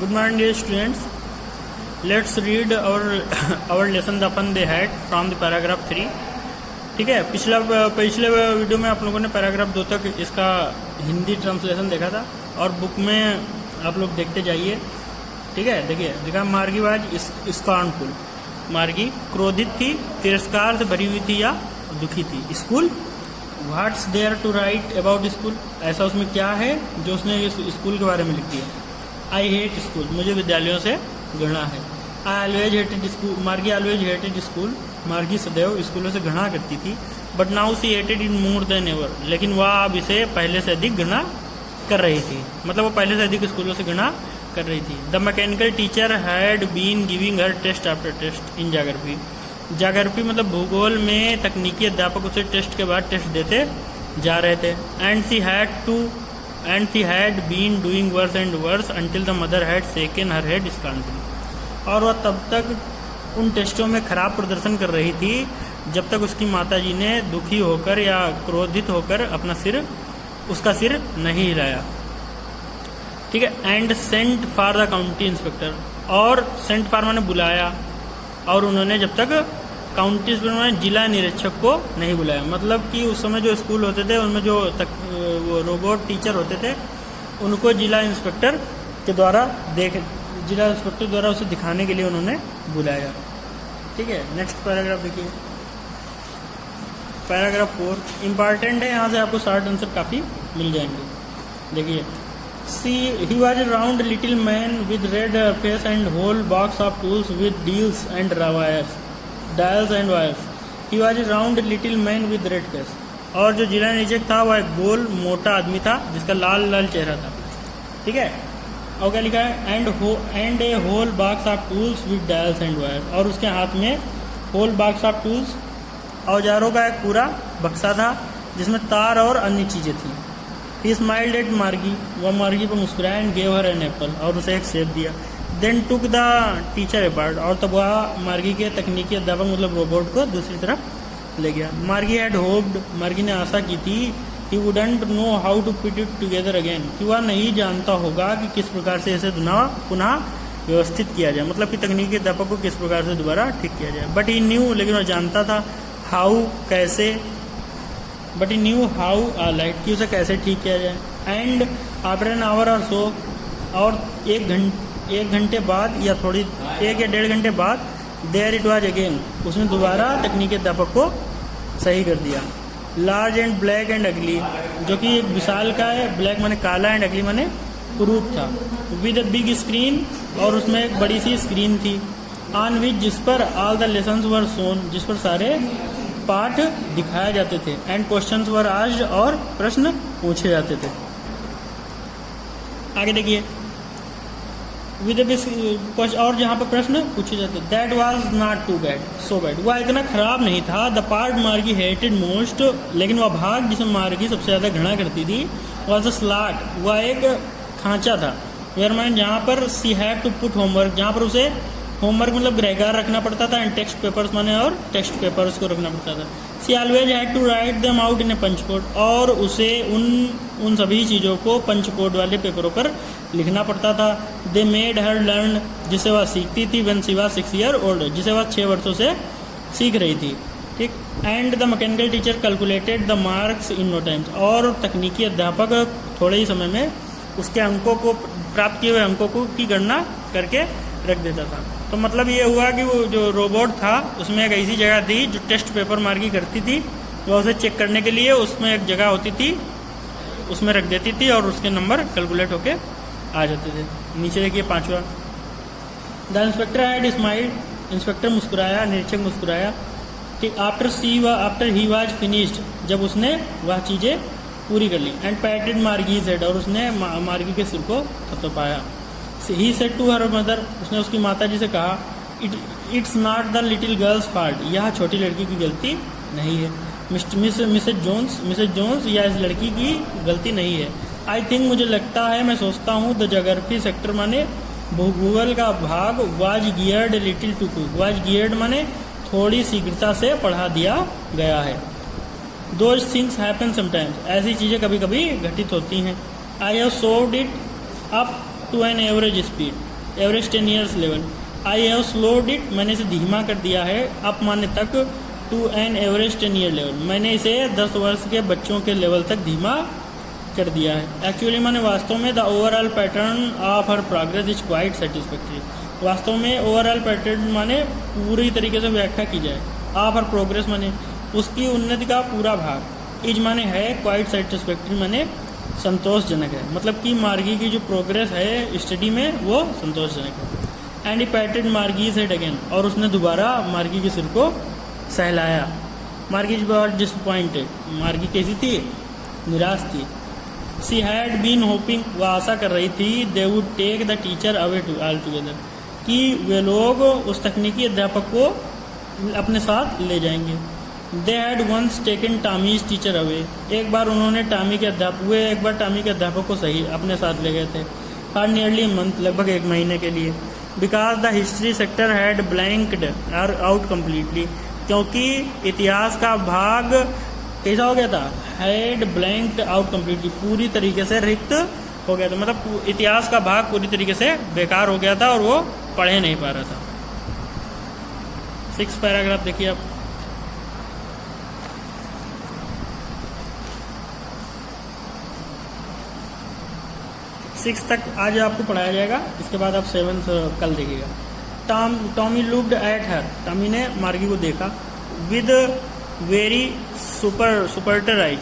Good morning, dear students. Let's read our lesson the fun they had from the paragraph 3. ठीक है, पिछले video में आप लोगों ने पैराग्राफ 2 तक इसका हिंदी ट्रांसलेशन देखा था और बुक में आप लोग देखते जाइए. ठीक है, देखा मार्गी वाज स्कॉर्नफुल. मार्गी क्रोधित थी, तिरस्कार से भरी हुई थी या दुखी थी. School, what's there to write about school, ऐसा उसमें क्या है जो उसने स्कूल के बारे में लिख दिया. आई हेट स्कूल, मुझे विद्यालयों से घृणा है. आई ऑलवेज हेटेड स्कूल, मार्गी ऑलवेज हेटेड स्कूल, मार्गी सदैव स्कूलों से घृणा करती थी. But now see hated in more than ever, लेकिन वह अब इसे पहले से अधिक घृणा कर रही थी. मतलब वो पहले से अधिक स्कूलों से घृणा कर रही थी. The mechanical teacher had been giving her test after test in geography. Geography मतलब भूगोल में तकनीकी अध्यापक उसे टेस्ट के बाद टेस्ट देते जा रहे थे. And she had been doing worse and worse until the mother had shaken her head scornfully. और वह तब तक उन टेस्टों में खराब प्रदर्शन कर रही थी जब तक उसकी माताजी ने दुखी होकर या क्रोधित होकर उसका सिर नहीं हिलाया. ठीक है. And sent for the county inspector, और सेंट फॉर मैंने बुलाया, और उन्होंने जब तक काउंटी इंस्पेक्टर जिला निरीक्षक को नहीं बुलाया. मतलब कि उस समय जो स्कूल होते थे उनमें जो वो रोबोट टीचर होते थे उनको जिला इंस्पेक्टर द्वारा उसे दिखाने के लिए उन्होंने बुलाया. ठीक है. नेक्स्ट पैराग्राफ देखिए, पैराग्राफ 4 इम्पॉर्टेंट है. यहाँ से आपको शॉर्ट आंसर काफ़ी मिल जाएंगे. देखिए, he was a round little man with red face and whole box of tools with dials and wires. He was a round little man with red face. और जो जिला निरीक्षक था वह एक गोल मोटा आदमी था जिसका लाल लाल चेहरा था. ठीक है. और क्या लिखा है, and a whole box of tools with dials and wires. और उसके हाथ में होल बॉक्स ऑफ टूल्स, औजारों का एक पूरा बक्सा था जिसमें तार और अन्य चीज़ें थी. He smiled at मार्गी, वह मार्गी पर मुस्कुराया. And gave her an apple, और उसे एक सेब दिया. Then took the teacher apart, और तब वह मार्गी के तकनीकी अध्यापक मतलब रोबोट को दूसरी तरफ ले गया. मार्गी had hoped, मार्गी ने आशा की थी, he wouldn't know how to put it together again, कि वह नहीं जानता होगा कि किस प्रकार से इसे पुनः व्यवस्थित किया जाए. मतलब कि तकनीकी अध्यापक को किस प्रकार से दोबारा ठीक किया जाए. बट ही न्यू, लेकिन वह जानता था, हाउ कैसे, but he knew how light, कि उसे कैसे ठीक किया जाए. एंड आफ्टर एन आवर और सो, और एक घंटे बाद या 1 या 1.5 घंटे बाद, देयर इट वाज अगेन, उसने दोबारा तकनीकी अध्यापक को सही कर दिया. लार्ज एंड ब्लैक एंड अगली, जो कि एक विशाल का है, ब्लैक माने काला एंड अगली माने कुरूप था. विद अ बिग स्क्रीन, और उसमें एक बड़ी सी स्क्रीन थी. ऑन विच, जिस पर all the lessons were shown, जिस पर सारे पाठ दिखाए जाते थे. एंड क्वेश्चंस वर आस्क्ड, और प्रश्न पूछे जाते थे. आगे देखिए, विद और जहाँ पर प्रश्न पूछे जाते. That was not too bad, so bad, वह इतना खराब नहीं था. The part Margie hated most, लेकिन वह भाग जिसे मार्गी सबसे ज्यादा घृणा करती थी, वाज अ स्लॉट, वह एक खांचा था. वेयर माइंड, जहाँ पर she had to put homework, जहाँ पर उसे होमवर्क मतलब गृहकार रखना पड़ता था. एंड टेक्स्ट पेपर्स माने, और टेक्स्ट पेपर्स को रखना पड़ता था. She always had to write them out in a punch code, और उसे उन सभी चीज़ों को पंच कोड वाले पेपरों पर लिखना पड़ता था. दे मेड हर लर्न, जिसे वह सीखती थी. When she was 6 year old, जिसे वह 6 वर्षों से सीख रही थी. ठीक. And the mechanical teacher calculated the marks in no times, और तकनीकी अध्यापक थोड़े ही समय में उसके अंकों को, प्राप्त किए हुए अंकों को की गणना करके रख देता था. तो मतलब ये हुआ कि वो जो रोबोट था उसमें एक ऐसी जगह थी जो टेस्ट पेपर मार्गी करती थी, वह उसे चेक करने के लिए उसमें एक जगह होती थी, उसमें रख देती थी और उसके नंबर कैलकुलेट होके आ जाते थे. नीचे देखिए 5वां, the inspector had smiled, inspector मुस्कुराया, निरीक्षक मुस्कुराया. ठीक. आफ्टर ही वाज फिनिश्ड, जब उसने वह चीज़ें पूरी कर ली. एंड पैटेड मार्गीज हेड, और उसने मार्गी के सिर को थपथपाया. He said to her mother, उसने उसकी माता जी से कहा, it's not the little girl's fault, यह छोटी लड़की की गलती नहीं है. मिसेज जोन्स, यह इस लड़की की गलती नहीं है. आई थिंक, मुझे लगता है, मैं सोचता हूँ, द ज्योग्राफी सेक्टर माने भूगोल का भाग, was geared little too quick, was geared माने थोड़ी शीघ्रता से पढ़ा दिया गया है. दोज थिंग्स हैपन समटाइम्स, ऐसी चीज़ें कभी कभी घटित होती हैं. I have solved it up to an average speed, average 10 years level, I have slowed it, मैंने इसे धीमा कर दिया है, अप माने तक, to an average 10 year level, मैंने इसे 10 वर्ष के बच्चों के लेवल तक धीमा कर दिया है। एक्चुअली मैंने वास्तव में the overall pattern of her progress is quite satisfactory, वास्तव में ओवरऑल पैटर्न माने पूरी तरीके से व्याख्या की जाए, ऑफ हर प्रोग्रेस माने उसकी उन्नति का पूरा भाग, इज माने है, क्वाइट सेटिस्फैक्ट्री माने संतोषजनक है, मतलब कि मार्गी की जो प्रोग्रेस है स्टडी में वो संतोषजनक है। And he patted Margie's head again, और उसने दोबारा मार्गी के सिर को सहलाया। मार्गी इज बहुत डिसअपॉइंटेड, मार्गी कैसी थी, निराश थी। सी हैड बीन होपिंग, वह आशा कर रही थी, they would take the teacher away to all together, कि वे लोग उस तकनीकी अध्यापक को अपने साथ ले जाएंगे। They had once taken Tommy's teacher away, एक बार उन्होंने टॉमी के अध्यापक को सही अपने साथ ले गए थे, फॉर नियरली मंथ, लगभग 1 महीने के लिए। Because the history sector had blanked out completely, क्योंकि इतिहास का भाग कैसा हो गया था, हैड ब्लैंक्ड आउट कम्प्लीटली, पूरी तरीके से रिक्त हो गया था, मतलब इतिहास का भाग पूरी तरीके से बेकार हो गया था और वो पढ़े नहीं पा रहा था। 6 पैराग्राफ देखिए आप। सिक्स तक आज आपको पढ़ाया जाएगा, इसके बाद आप 7th कल देखिएगा। Tommy looked at her, Tommy ने मार्गी को देखा, विद वेरी सुपरटराइज,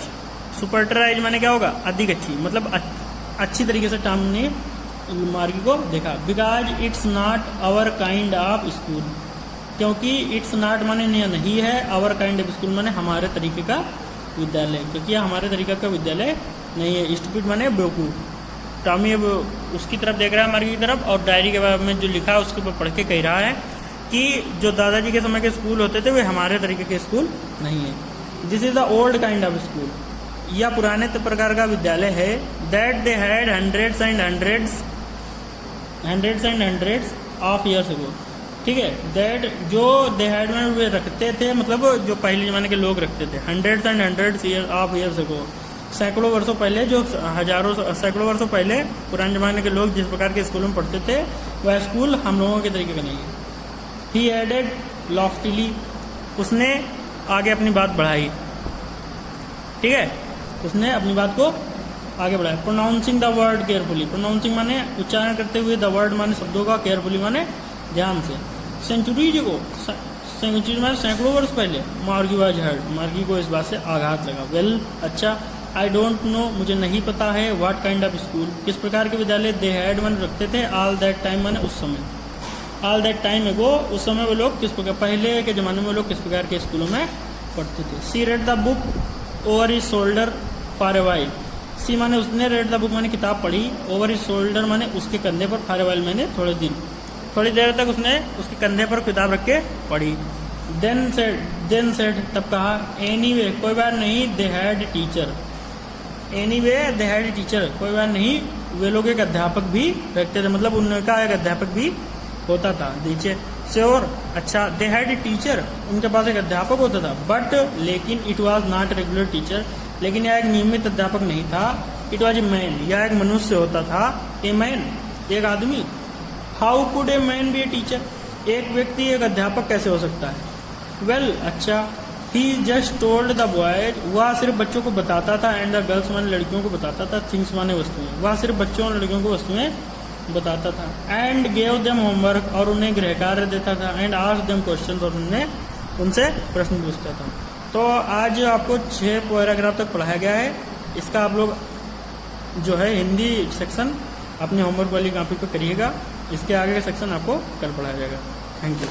सुपरटराइज माने क्या होगा, अधिक अच्छी, मतलब अच्छी तरीके से टॉमी ने मार्गी को देखा। Because it's not our kind of school, क्योंकि इट्स नॉट माने नहीं है, आवर काइंड ऑफ स्कूल माने हमारे तरीके का विद्यालय, क्योंकि यह हमारे तरीके का विद्यालय नहीं है। स्टूपिड माने बेवकूफ। टॉमी अब उसकी तरफ देख रहा है, मार्गी की तरफ, और डायरी के बारे में जो लिखा है उसके ऊपर पढ़ के कह रहा है कि जो दादाजी के समय के स्कूल होते थे वे हमारे तरीके के स्कूल नहीं है। This is the old kind of school, यह पुराने प्रकार का विद्यालय है। That they had hundreds and hundreds of years ago, ठीक है। दैट जो दे हैड में वे रखते थे, मतलब जो पहले जमाने के लोग रखते थे, hundreds and hundreds of years ago, सैकड़ों वर्षों पहले, जो सैकड़ों वर्षों पहले पुराने जमाने के लोग जिस प्रकार के स्कूलों में पढ़ते थे वह स्कूल हम लोगों के तरीके का नहीं है। ही एडेड लॉफ्टिली, उसने आगे अपनी बात बढ़ाई, ठीक है, उसने अपनी बात को आगे बढ़ाया। Pronouncing the word carefully, pronouncing माने उच्चारण करते हुए, द वर्ड माने शब्दों का, केयरफुली माने ध्यान से। सेंचुरी माने सैकड़ों वर्ष पहले, मार्गी वाज हर्ट, मार्गी को इस बात से आघात लगा। वेल, अच्छा, आई डोंट नो, मुझे नहीं पता है, व्हाट काइंड ऑफ स्कूल, किस प्रकार के विद्यालय, दे हैड माने रखते थे, ऑल दैट टाइम माने उस समय, ऑल दैट टाइम एगो, उस समय वो लोग किस प्रकार, पहले के जमाने में वो लोग किस प्रकार के स्कूलों में पढ़ते थे। She read the book over his shoulder for a while, she माने उसने, रेड द बुक माने किताब पढ़ी, ओवर हिज शोल्डर माने उसके कंधे पर, फॉर ए वाइल माने थोड़ी देर तक उसने उसके कंधे पर किताब रख के पढ़ी। देन सेड, तब कहा, एनीवे, कोई बात नहीं, they had teacher, anyway they had teacher, कोई बात नहीं, वे लोग एक अध्यापक भी रखते थे, मतलब उनका एक अध्यापक भी होता था। नीचे श्योर, अच्छा, दे हैड टीचर, उनके पास एक अध्यापक होता था, बट लेकिन it was not regular teacher, लेकिन यह एक नियमित अध्यापक नहीं था। इट वाज ए मैन, यह एक मनुष्य होता था। ए मैन, एक आदमी। How could a man B a teacher, एक व्यक्ति एक अध्यापक कैसे हो सकता है। वेल, अच्छा, ही जस्ट टोल्ड द बॉयज, वह सिर्फ बच्चों को बताता था, एंड द गर्ल्स माने लड़कियों को बताता था, थिंग्स माने वस्तुएं, वह सिर्फ बच्चों और लड़कियों को वस्तुएं बताता था। एंड गेव देम होमवर्क, और उन्हें गृह कार्य देता था। एंड आस्क्ड देम क्वेश्चन, और उनसे प्रश्न पूछता था। तो आज आपको 6 पैराग्राफ तक पढ़ाया गया है। इसका आप लोग जो है हिंदी सेक्शन अपने होमवर्क वाली कॉपी पे करिएगा, इसके आगे का सेक्शन आपको कल पढ़ाया जाएगा। Thank you.